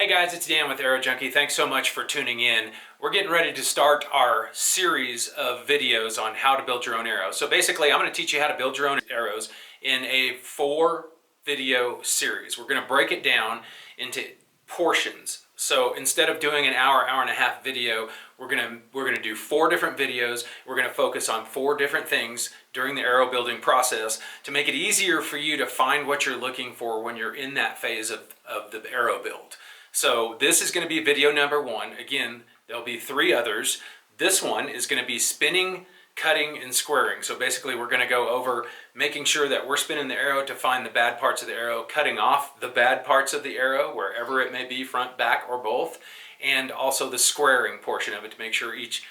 Hey guys, it's Dan with Arrow Junkie. Thanks so much for tuning in. We're getting ready to start our series of videos on how to build your own arrow. So basically, I'm going to teach you how to build your own arrows in a 4-video series. We're going to break it down into portions. So instead of doing an hour and a half video, we're going to do 4 different videos. We're going to focus on 4 different things during the arrow building process to make it easier for you to find what you're looking for when you're in that phase of the arrow build. So this is going to be video number 1. Again, there'll be 3 others. This one is going to be spinning, cutting, and squaring. So basically we're going to go over making sure that we're spinning the arrow to find the bad parts of the arrow, cutting off the bad parts of the arrow, wherever it may be, front, back, or both, and also the squaring portion of it to make sure each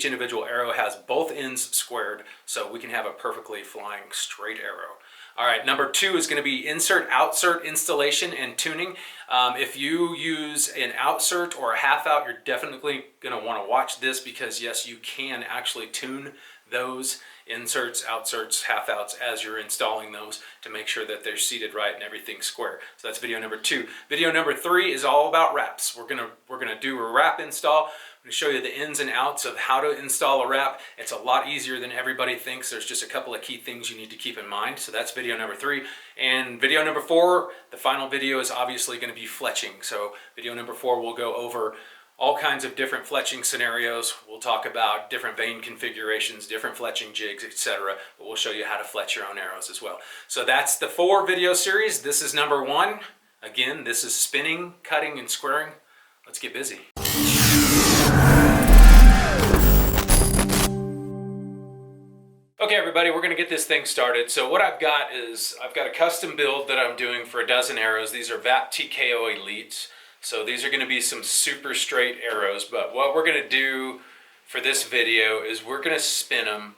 individual arrow has both ends squared so we can have a perfectly flying straight arrow. All right, number 2 is going to be insert, outsert installation and tuning. If you use an outsert or a half out, you're definitely going to want to watch this because yes, you can actually tune those inserts, outserts, half outs as you're installing those to make sure that they're seated right and everything's square. So that's video number 2. Video number 3 is all about wraps. We're gonna do a wrap install. I'm going to show you the ins and outs of how to install a wrap. It's a lot easier than everybody thinks. There's just a couple of key things you need to keep in mind. So that's video number 3. And video number 4, the final video, is obviously going to be fletching. So video number 4 will go over all kinds of different fletching scenarios. We'll talk about different vane configurations, different fletching jigs, etc. But we'll show you how to fletch your own arrows as well. So that's the 4 video series. This is number 1. Again, this is spinning, cutting, and squaring. Let's get busy. Okay everybody, we're going to get this thing started. So what I've got is, I've got a custom build that I'm doing for a dozen arrows. These are VAP TKO Elites. So these are going to be some super straight arrows, but what we're going to do for this video is we're going to spin them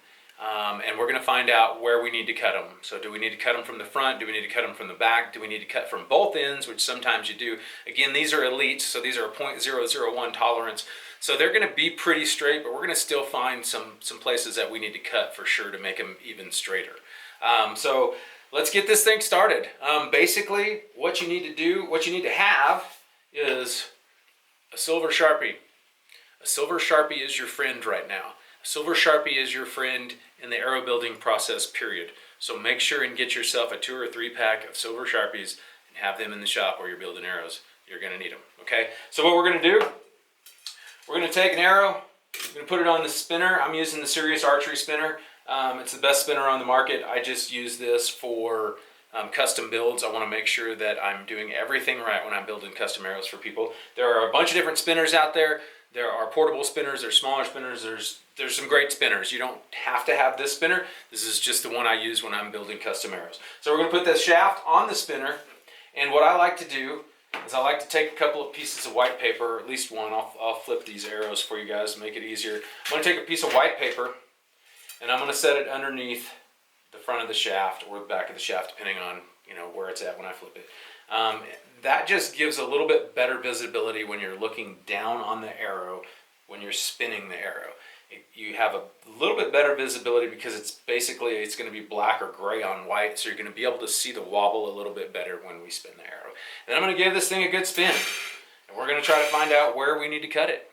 and we're going to find out where we need to cut them. So do we need to cut them from the front? Do we need to cut them from the back? Do we need to cut from both ends, which sometimes you do? Again, these are Elites, so these are a 0.001 tolerance. So they're going to be pretty straight, but we're going to still find some places that we need to cut for sure to make them even straighter. So let's get this thing started. Basically, what you need to do, what you need to have is a silver Sharpie. A silver Sharpie is your friend right now. A silver Sharpie is your friend in the arrow building process, period. So make sure and get yourself a 2 or 3 pack of silver Sharpies and have them in the shop where you're building arrows. You're going to need them, okay? So what we're going to do, we're going to take an arrow, we're going to put it on the spinner. I'm using the Serious Archery spinner. It's the best spinner on the market. I just use this for custom builds. I want to make sure that I'm doing everything right when I'm building custom arrows for people. There are a bunch of different spinners out there. There are portable spinners, there's smaller spinners, there's some great spinners. You don't have to have this spinner. This is just the one I use when I'm building custom arrows. So we're going to put this shaft on the spinner, and what I like to do is I like to take a couple of pieces of white paper, or at least one. I'll flip these arrows for you guys to make it easier. I'm going to take a piece of white paper, and I'm going to set it underneath the front of the shaft or the back of the shaft, depending on where it's at when I flip it. That just gives a little bit better visibility when you're looking down on the arrow when you're spinning the arrow. You have a little bit better visibility because it's going to be black or gray on white, so you're going to be able to see the wobble a little bit better when we spin the arrow. Then I'm going to give this thing a good spin, and we're going to try to find out where we need to cut it.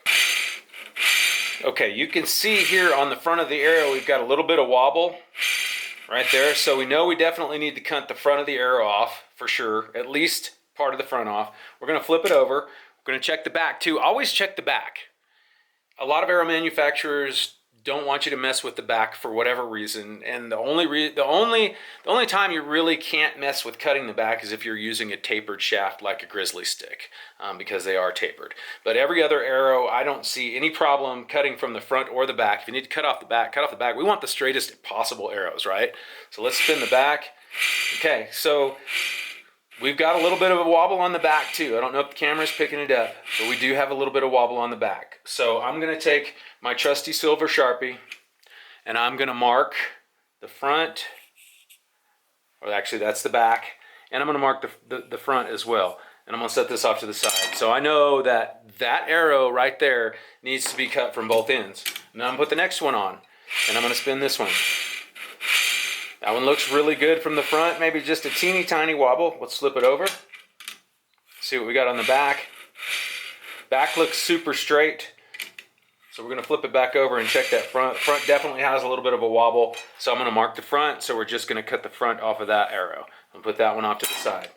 Okay, you can see here on the front of the arrow we've got a little bit of wobble right there, so we know we definitely need to cut the front of the arrow off for sure, at least part of the front off. We're going to flip it over. We're going to check the back too. Always check the back. A lot of arrow manufacturers don't want you to mess with the back for whatever reason, and the only time you really can't mess with cutting the back is if you're using a tapered shaft like a grizzly stick, because they are tapered. But every other arrow, I don't see any problem cutting from the front or the back. If you need to cut off the back, cut off the back. We want the straightest possible arrows, right? So let's spin the back. Okay, so we've got a little bit of a wobble on the back too. I don't know if the camera's picking it up, but we do have a little bit of wobble on the back. So I'm going to take my trusty silver Sharpie and I'm going to mark the front, or actually that's the back, and I'm going to mark the front as well. And I'm going to set this off to the side. So I know that that arrow right there needs to be cut from both ends. Now I'm going to put the next one on, and I'm going to spin this one. That one looks really good from the front, maybe just a teeny tiny wobble. Let's flip it over. See what we got on the back. Back looks super straight. So we're gonna flip it back over and check that front. Front definitely has a little bit of a wobble. So I'm gonna mark the front. So we're just gonna cut the front off of that arrow and put that one off to the side.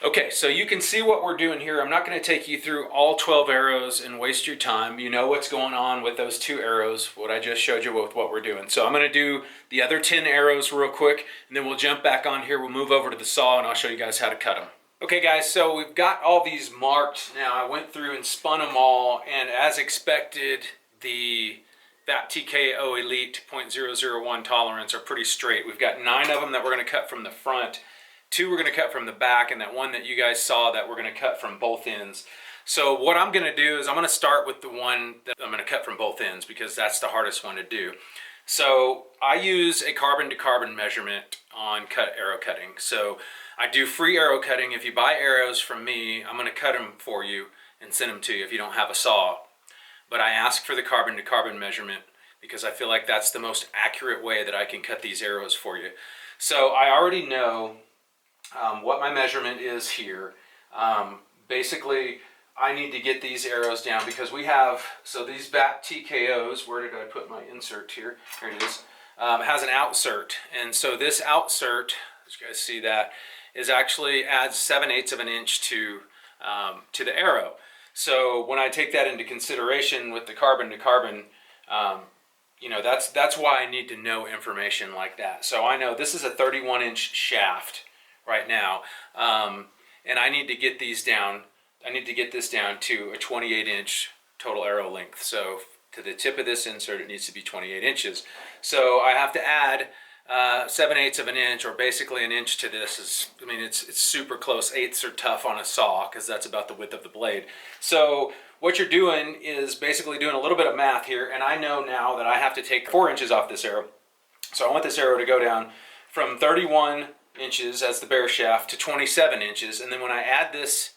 Okay, so you can see what we're doing here. I'm not gonna take you through all 12 arrows and waste your time. You know what's going on with those 2 arrows, what I just showed you with what we're doing. So I'm gonna do the other 10 arrows real quick, and then we'll jump back on here. We'll move over to the saw and I'll show you guys how to cut them. Okay guys, so we've got all these marked now. I went through and spun them all, and as expected, the VAP TKO Elite 0.001 tolerance are pretty straight. We've got 9 of them that we're going to cut from the front, 2 we're going to cut from the back, and that one that you guys saw that we're going to cut from both ends. So what I'm going to do is I'm going to start with the one that I'm going to cut from both ends because that's the hardest one to do. So I use a carbon to carbon measurement on arrow cutting. So I do free arrow cutting. If you buy arrows from me, I'm going to cut them for you and send them to you if you don't have a saw. But I ask for the carbon to carbon measurement because I feel like that's the most accurate way that I can cut these arrows for you. So I already know what my measurement is here. Basically, I need to get these arrows down because we have, so these VAP TKOs, where did I put my insert here? Here it is, has an outsert. And so this outsert, as you guys see that, is actually adds 7/8 of an inch to the arrow. So when I take that into consideration with the carbon to carbon, you know, that's why I need to know information like that. So I know this is a 31-inch shaft right now, and I need to get these down. I need to get this down to a 28-inch total arrow length. So to the tip of this insert, it needs to be 28 inches. So I have to add 7/8 of an inch, or basically an inch to this. Is, I mean, it's super close. 1/8 are tough on a saw because that's about the width of the blade. So what you're doing is basically doing a little bit of math here, and I know now that I have to take 4 inches off this arrow. So I want this arrow to go down from 31 inches as the bare shaft to 27 inches, and then when I add this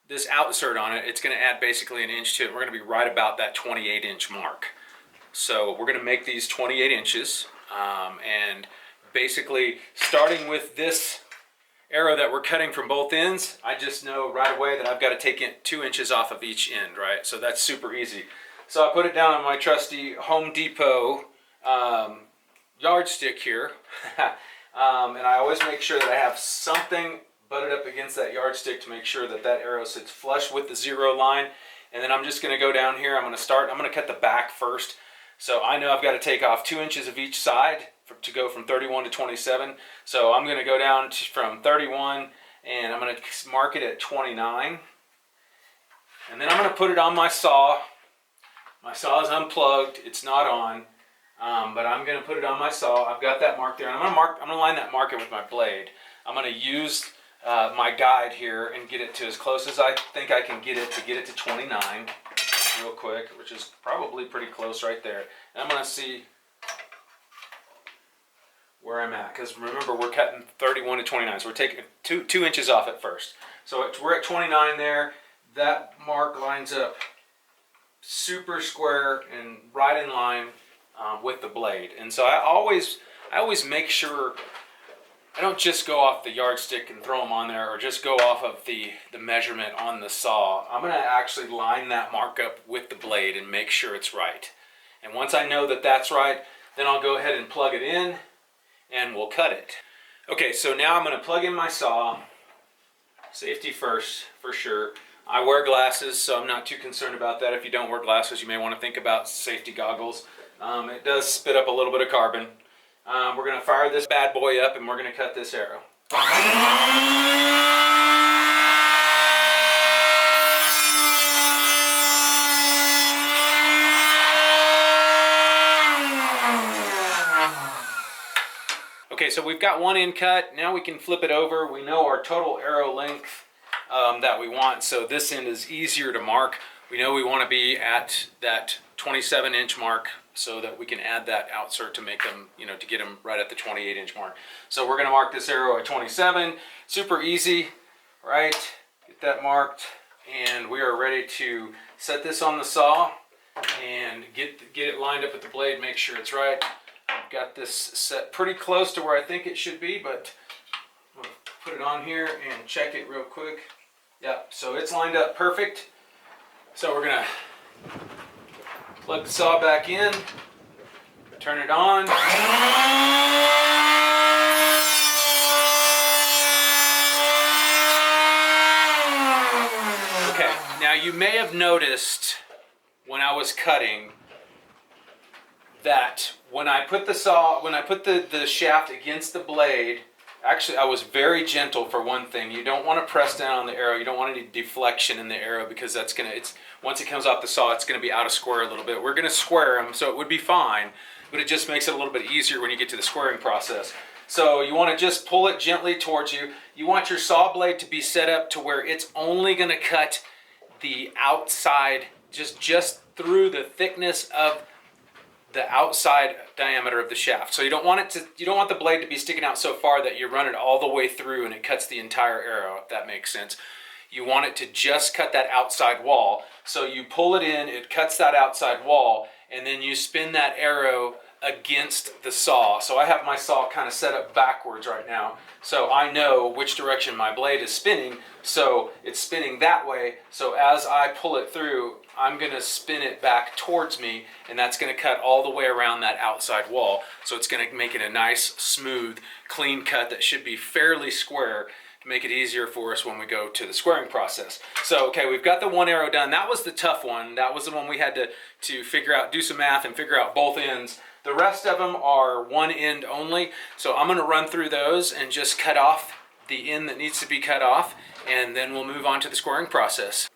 outsert on it, it's going to add basically an inch to it. We're going to be right about that 28-inch mark. So we're going to make these 28 inches. And basically starting with this arrow that we're cutting from both ends, I just know right away that I've got to take it 2 inches off of each end, right? So that's super easy. So I put it down on my trusty Home Depot yardstick here. And I always make sure that I have something butted up against that yardstick to make sure that that arrow sits flush with the 0 line. And then I'm just going to go down here. I'm going to cut the back first. So I know I've got to take off 2 inches of each side to go from 31 to 27. So I'm going to go down from 31 and I'm going to mark it at 29. And then I'm going to put it on my saw. My saw is unplugged. It's not on. But I'm going to put it on my saw. I've got that marked there. And I'm going to line that marker with my blade. I'm going to use my guide here and get it to as close as I think I can get it to 29. Real quick, which is probably pretty close right there. And I'm going to see where I'm at, because remember we're cutting 31 to 29, so we're taking 2 inches off at first. So we're at 29 there. That mark lines up super square and right in line with the blade. And so I always make sure I don't just go off the yardstick and throw them on there, or just go off of the measurement on the saw. I'm going to actually line that mark up with the blade and make sure it's right. And once I know that that's right, then I'll go ahead and plug it in and we'll cut it. Okay, so now I'm going to plug in my saw. Safety first, for sure. I wear glasses, so I'm not too concerned about that. If you don't wear glasses, you may want to think about safety goggles. It does spit up a little bit of carbon. We're going to fire this bad boy up and we're going to cut this arrow. Okay, so we've got one end cut. Now we can flip it over. We know our total arrow length that we want, so this end is easier to mark. We know we want to be at that 27-inch mark so that we can add that outsert to make them, you know, to get them right at the 28-inch mark. So we're going to mark this arrow at 27. Super easy, right? Get that marked, and we are ready to set this on the saw and get it lined up with the blade, make sure it's right. I've got this set pretty close to where I think it should be, but I'm going to put it on here and check it real quick. Yep, so it's lined up perfect. So we're gonna plug the saw back in, turn it on. Okay, now you may have noticed when I was cutting that when I put the shaft against the blade, actually I was very gentle for one thing. You don't want to press down on the arrow. You don't want any deflection in the arrow because that's gonna, once it comes off the saw, it's gonna be out of square a little bit. We're gonna square them, so it would be fine, but it just makes it a little bit easier when you get to the squaring process. So you want to just pull it gently towards you. You want your saw blade to be set up to where it's only gonna cut the outside, just through the thickness of the outside diameter of the shaft. So you don't want the blade to be sticking out so far that you run it all the way through and it cuts the entire arrow, if that makes sense. You want it to just cut that outside wall. So you pull it in, it cuts that outside wall, and then you spin that arrow against the saw. So I have my saw kind of set up backwards right now. So I know which direction my blade is spinning. So it's spinning that way. So as I pull it through, I'm gonna spin it back towards me, and that's gonna cut all the way around that outside wall. So it's gonna make it a nice, smooth, clean cut that should be fairly square to make it easier for us when we go to the squaring process. So, okay, we've got the one arrow done. That was the tough one. That was the one we had to figure out, do some math and figure out both ends. The rest of them are one end only. So I'm gonna run through those and just cut off the end that needs to be cut off, and then we'll move on to the squaring process.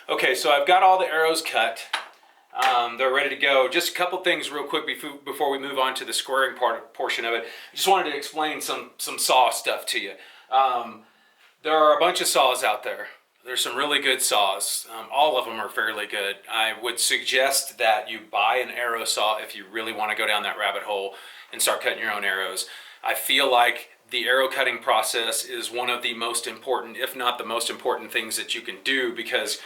Okay, so I've got all the arrows cut. They're ready to go. Just a couple things real quick before we move on to the squaring portion of it. I just wanted to explain some saw stuff to you. There are a bunch of saws out there. There's some really good saws. All of them are fairly good. I would suggest that you buy an arrow saw if you really want to go down that rabbit hole and start cutting your own arrows. I feel like the arrow cutting process is one of the most important, if not the most important things that you can do, because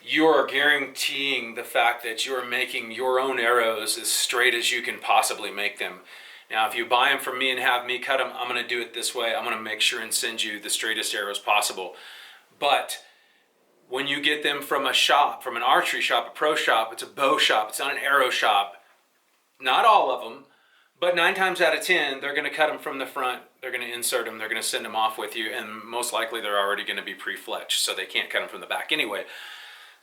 you are guaranteeing the fact that you're making your own arrows as straight as you can possibly make them. Now, if you buy them from me and have me cut them, I'm going to do it this way. I'm going to make sure and send you the straightest arrows possible. But when you get them from a shop, from an archery shop, a pro shop, it's a bow shop, it's not an arrow shop. Not all of them, but 9 times out of 10, they're going to cut them from the front. They're going to insert them. They're going to send them off with you. And most likely they're already going to be pre-fletched, so they can't cut them from the back anyway.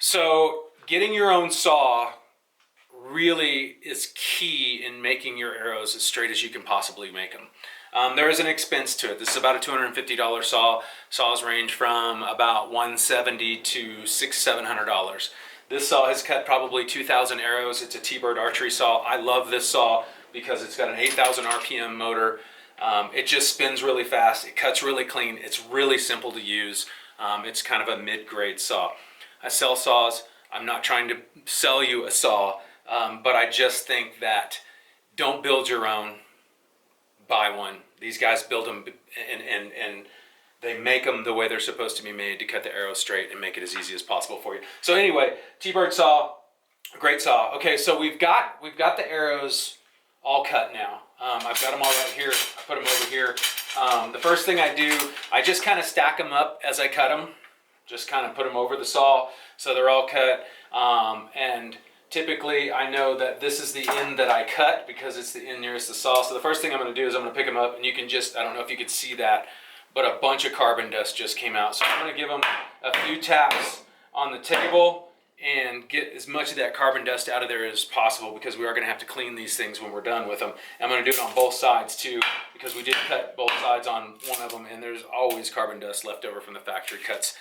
So getting your own saw really is key in making your arrows as straight as you can possibly make them. There is an expense to it. This is about a $250 saw. Saws range from about $170 to $600-700. This saw has cut probably 2,000 arrows. It's a T-Bird archery saw. I love this saw because it's got an 8,000 RPM motor. It just spins really fast. It cuts really clean. It's really simple to use. It's kind of a mid-grade saw. I sell saws. I'm not trying to sell you a saw, but I just think that don't build your own, buy one. These guys build them and they make them the way they're supposed to be made to cut the arrows straight and make it as easy as possible for you. So anyway, T-Bird saw, great saw. Okay, so we've got the arrows all cut now. I've got them all right here. I put them over here. The first thing I do, I just kind of stack them up as I cut them. Just kind of put them over the saw so they're all cut. And typically I know that this is the end that I cut because it's the end nearest the saw. So the first thing I'm going to do is I'm going to pick them up, and you can just, I don't know if you could see that, but a bunch of carbon dust just came out. So I'm going to give them a few taps on the table and get as much of that carbon dust out of there as possible, because we are going to have to clean these things when we're done with them. I'm going to do it on both sides too, because we did cut both sides on one of them, and there's always carbon dust left over from the factory cuts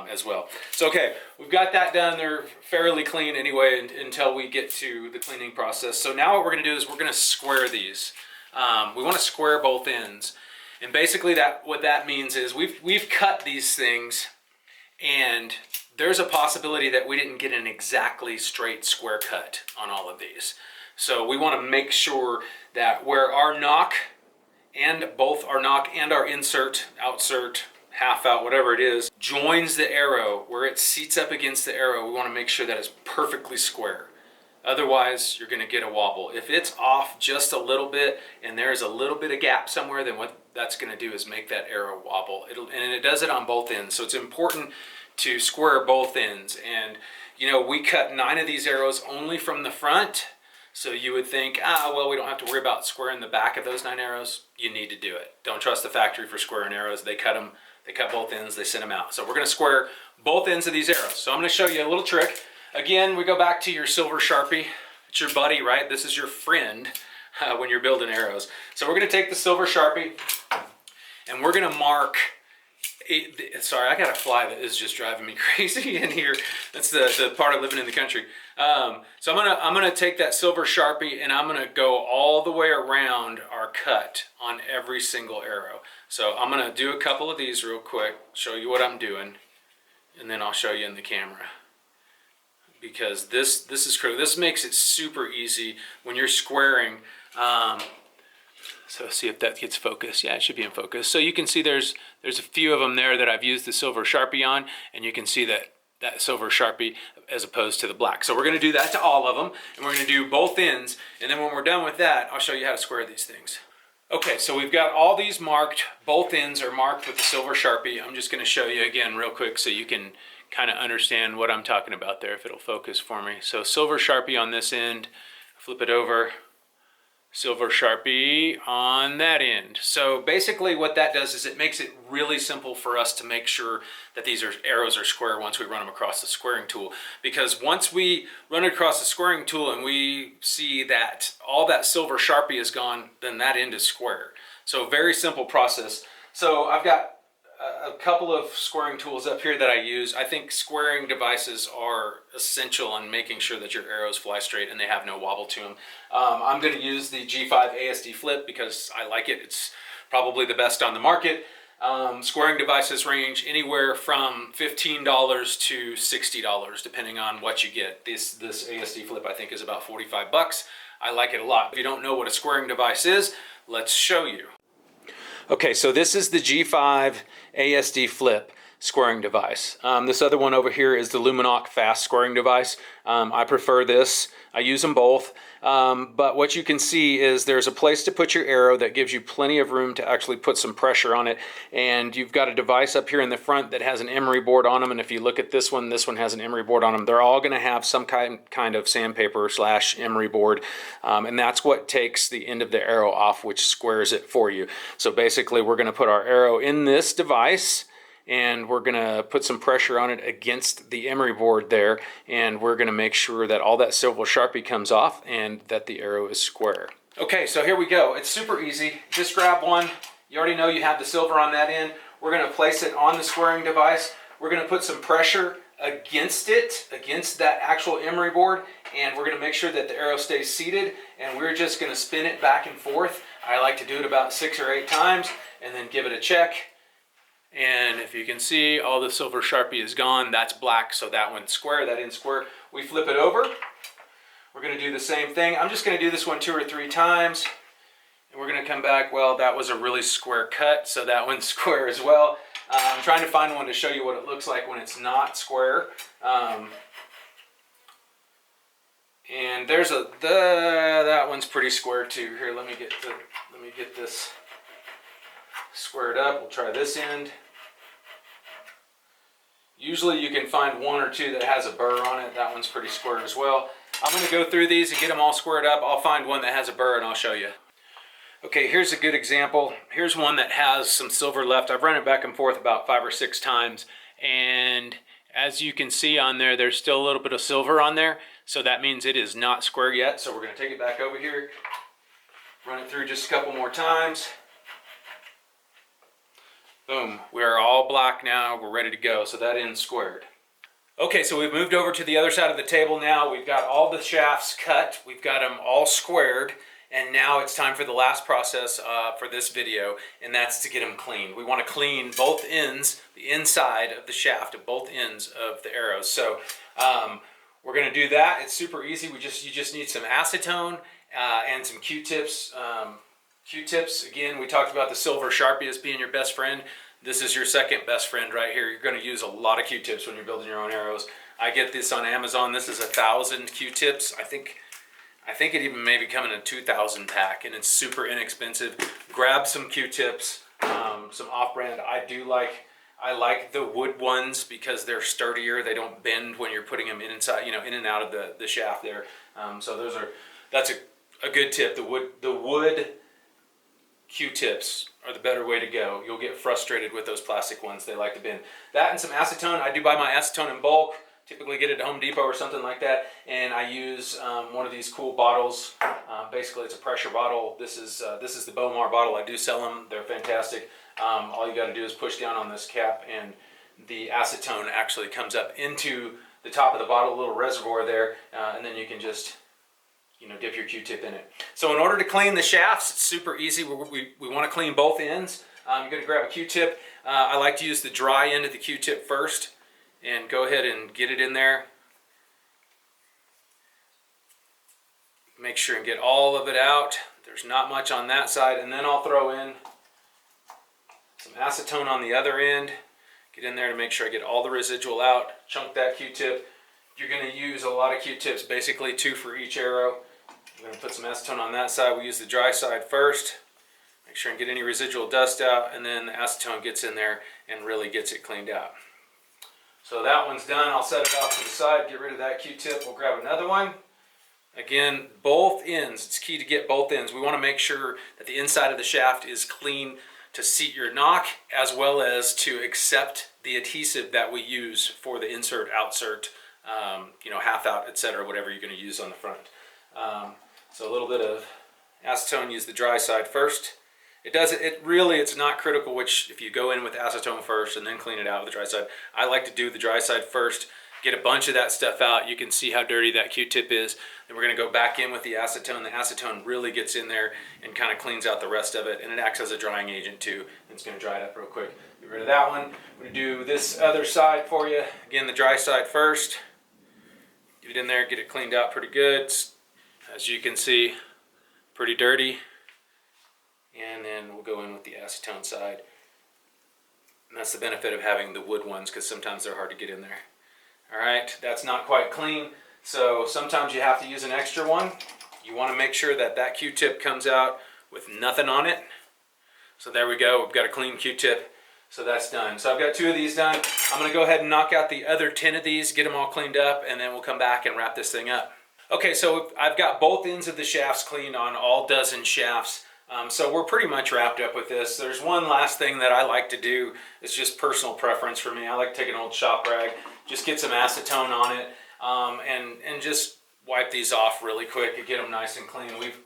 as well. So okay, we've got that done. They're fairly clean anyway until we get to the cleaning process. So now what we're going to do is we're going to square these. We want to square both ends, and basically what that means is we've cut these things, and there's a possibility that we didn't get an exactly straight square cut on all of these. So we want to make sure that where our nock and both our nock and our insert, outsert, half out, whatever it is, joins the arrow, where it seats up against the arrow, we want to make sure that it's perfectly square. Otherwise, you're going to get a wobble. If it's off just a little bit and there's a little bit of gap somewhere, then what that's going to do is make that arrow wobble. And it does it on both ends. So it's important to square both ends. And you know, we cut 9 of these arrows only from the front. So you would think, well, we don't have to worry about squaring the back of those 9 arrows. You need to do it. Don't trust the factory for squaring arrows. They cut them, they cut both ends, they send them out. So we're gonna square both ends of these arrows. So I'm gonna show you a little trick. Again, we go back to your silver Sharpie. It's your buddy, right? This is your friend when you're building arrows. So we're gonna take the silver Sharpie and we're gonna mark, sorry, I got a fly that is just driving me crazy in here. That's the part of living in the country. So I'm gonna take that silver Sharpie and I'm gonna go all the way around our cut on every single arrow. So I'm gonna do a couple of these real quick, show you what I'm doing, and then I'll show you in the camera. Because this is critical. This makes it super easy when you're squaring. So see if that gets focused. Yeah, it should be in focus. So you can see there's a few of them there that I've used the silver Sharpie on, and you can see that silver Sharpie as opposed to the black. So we're gonna do that to all of them, and we're gonna do both ends, and then when we're done with that, I'll show you how to square these things. Okay, so we've got all these marked. Both ends are marked with the silver Sharpie. I'm just gonna show you again real quick so you can kind of understand what I'm talking about there, if it'll focus for me. So silver Sharpie on this end, flip it over, silver Sharpie on that end. So basically what that does is it makes it really simple for us to make sure that these arrows are square once we run them across the squaring tool. Because once we run it across the squaring tool and we see that all that silver Sharpie is gone, then that end is square. So very simple process. So I've got a couple of squaring tools up here that I use. I think squaring devices are essential in making sure that your arrows fly straight and they have no wobble to them. I'm going to use the G5 ASD Flip because I like it. It's probably the best on the market. Squaring devices range anywhere from $15 to $60 depending on what you get. This ASD Flip I think is about 45 bucks. I like it a lot. If you don't know what a squaring device is, let's show you. Okay, so this is the G5 ASD Flip squaring device. This other one over here is the Lumenok fast squaring device. I prefer this. I use them both. But what you can see is there's a place to put your arrow that gives you plenty of room to actually put some pressure on it. And you've got a device up here in the front that has an emery board on them. And if you look at this one has an emery board on them. They're all going to have some kind of sandpaper / emery board. And that's what takes the end of the arrow off, which squares it for you. So basically we're going to put our arrow in this device, and we're gonna put some pressure on it against the emery board there, and we're gonna make sure that all that silver Sharpie comes off and that the arrow is square. Okay, so here we go. It's super easy. Just grab one. You already know you have the silver on that end. We're gonna place it on the squaring device. We're gonna put some pressure against it, against that actual emery board, and we're gonna make sure that the arrow stays seated, and we're just gonna spin it back and forth. I like to do it about 6 or 8 times, and then give it a check. And if you can see, all the silver Sharpie is gone. That's black, so that one's square, that end's square. We flip it over. We're gonna do the same thing. I'm just gonna do this one 2 or 3 times. And we're gonna come back, well, that was a really square cut, so that one's square as well. I'm trying to find one to show you what it looks like when it's not square. And there's that one's pretty square too. Here, let me get this squared up. We'll try this end. Usually you can find 1 or 2 that has a burr on it. That one's pretty square as well. I'm going to go through these and get them all squared up. I'll find one that has a burr and I'll show you. Okay, here's a good example. Here's one that has some silver left. I've run it back and forth about 5 or 6 times, and as you can see on there, there's still a little bit of silver on there, so that means it is not square yet. So we're going to take it back over here, run it through just a couple more times. Boom, we are all black now, we're ready to go, so that end's squared. Okay, so we've moved over to the other side of the table now. We've got all the shafts cut, we've got them all squared, and now it's time for the last process for this video, and that's to get them cleaned. We want to clean both ends, the inside of the shaft of both ends of the arrows. So we're going to do that. It's super easy. You just need some acetone and some Q-tips. Q-tips, again, we talked about the silver Sharpie as being your best friend. This is your second best friend right here. You're going to use a lot of Q-tips when you're building your own arrows. I get this on Amazon. This is 1,000 Q-tips. I think it even may be coming in a 2,000 pack, and it's super inexpensive. Grab some Q-tips, some off-brand. I I like the wood ones because they're sturdier. They don't bend when you're putting them inside, you know, in and out of the shaft there. So that's a good tip. The wood Q-tips are the better way to go. You'll get frustrated with those plastic ones. They like to bend. That and some acetone. I do buy my acetone in bulk. Typically get it at Home Depot or something like that. And I use one of these cool bottles. Basically, it's a pressure bottle. This is the Bomar bottle. I do sell them. They're fantastic. All you got to do is push down on this cap, and the acetone actually comes up into the top of the bottle, a little reservoir there, and then you can just, you know, dip your Q-tip in it. So in order to clean the shafts, it's super easy. We want to clean both ends. You're going to grab a Q-tip. I like to use the dry end of the Q-tip first, and go ahead and get it in there. Make sure and get all of it out. There's not much on that side, and then I'll throw in some acetone on the other end. Get in there to make sure I get all the residual out. Chunk that Q-tip. You're going to use a lot of Q-tips, basically 2 for each arrow. I'm going to put some acetone on that side. We use the dry side first. Make sure and get any residual dust out, and then the acetone gets in there and really gets it cleaned out. So that one's done. I'll set it off to the side, get rid of that Q-tip. We'll grab another one. Again, both ends. It's key to get both ends. We want to make sure that the inside of the shaft is clean to seat your knock, as well as to accept the adhesive that we use for the insert, outsert, you know, half out, etc., whatever you're going to use on the front. So a little bit of acetone. Use the dry side first. It's not critical which, if you go in with acetone first and then clean it out with the dry side. I like to do the dry side first, get a bunch of that stuff out. You can see how dirty that Q-tip is. Then we're going to go back in with the acetone. The acetone really gets in there and kind of cleans out the rest of it, and it acts as a drying agent too. And it's going to dry it up real quick. Get rid of that one. I'm going to do this other side for you. Again, the dry side first. Get it in there, get it cleaned out pretty good. It's, as you can see, pretty dirty. And then we'll go in with the acetone side. And that's the benefit of having the wood ones, because sometimes they're hard to get in there. All right, that's not quite clean, so sometimes you have to use an extra one. You want to make sure that that Q-tip comes out with nothing on it. So there we go, we've got a clean Q-tip, so that's done. So I've got 2 of these done. I'm going to go ahead and knock out the other 10 of these, get them all cleaned up, and then we'll come back and wrap this thing up. Okay, so I've got both ends of the shafts cleaned on all dozen shafts. So we're pretty much wrapped up with this. There's one last thing that I like to do. It's just personal preference for me. I like to take an old shop rag, just get some acetone on it, and just wipe these off really quick and get them nice and clean. We've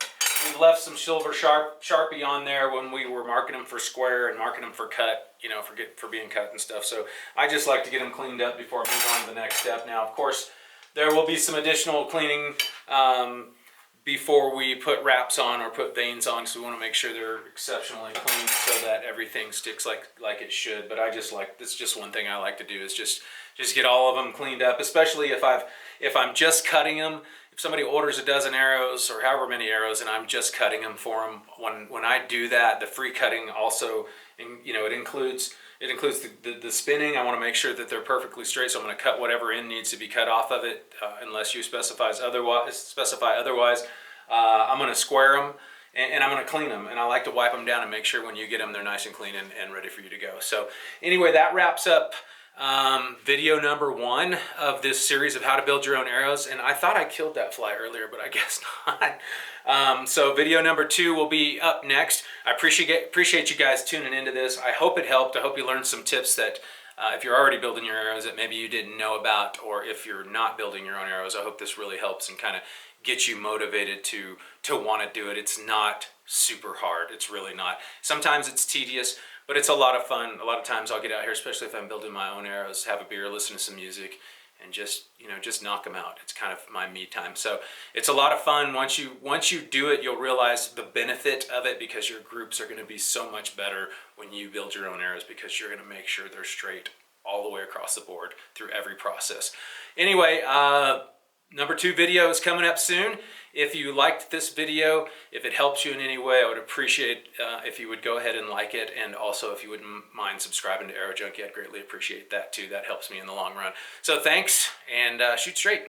left some silver Sharpie on there when we were marking them for square and marking them for cut, you know, for being cut and stuff. So I just like to get them cleaned up before I move on to the next step. Now, of course, there will be some additional cleaning before we put wraps on or put veins on, so we want to make sure they're exceptionally clean so that everything sticks like it should. But I just like, it's just one thing I like to do is just get all of them cleaned up, especially if I'm just cutting them. If somebody orders a dozen arrows or however many arrows and I'm just cutting them for them, when I do that, the free cutting also, you know, it includes the spinning. I want to make sure that they're perfectly straight, so I'm going to cut whatever end needs to be cut off of it, unless you specify otherwise. I'm going to square them, and I'm going to clean them, and I like to wipe them down and make sure when you get them they're nice and clean and ready for you to go. So anyway, that wraps up video number 1 of this series of how to build your own arrows. And I thought I killed that fly earlier, but I guess not. So video number 2 will be up next. I appreciate you guys tuning into this. I hope it helped. I hope you learned some tips that if you're already building your arrows that maybe you didn't know about, or if you're not building your own arrows, I hope this really helps and kind of gets you motivated to want to do it. It's not super hard. It's really not. Sometimes it's tedious, but it's a lot of fun. A lot of times I'll get out here, especially if I'm building my own arrows, have a beer, listen to some music, and just knock them out. It's kind of my me time. So it's a lot of fun. Once you do it, you'll realize the benefit of it, because your groups are going to be so much better when you build your own arrows, because you're going to make sure they're straight all the way across the board through every process. Anyway, number 2 video is coming up soon. If you liked this video, if it helps you in any way, I would appreciate if you would go ahead and like it, and also if you wouldn't mind subscribing to Arrow Junkie, I'd greatly appreciate that too. That helps me in the long run. So thanks, and shoot straight.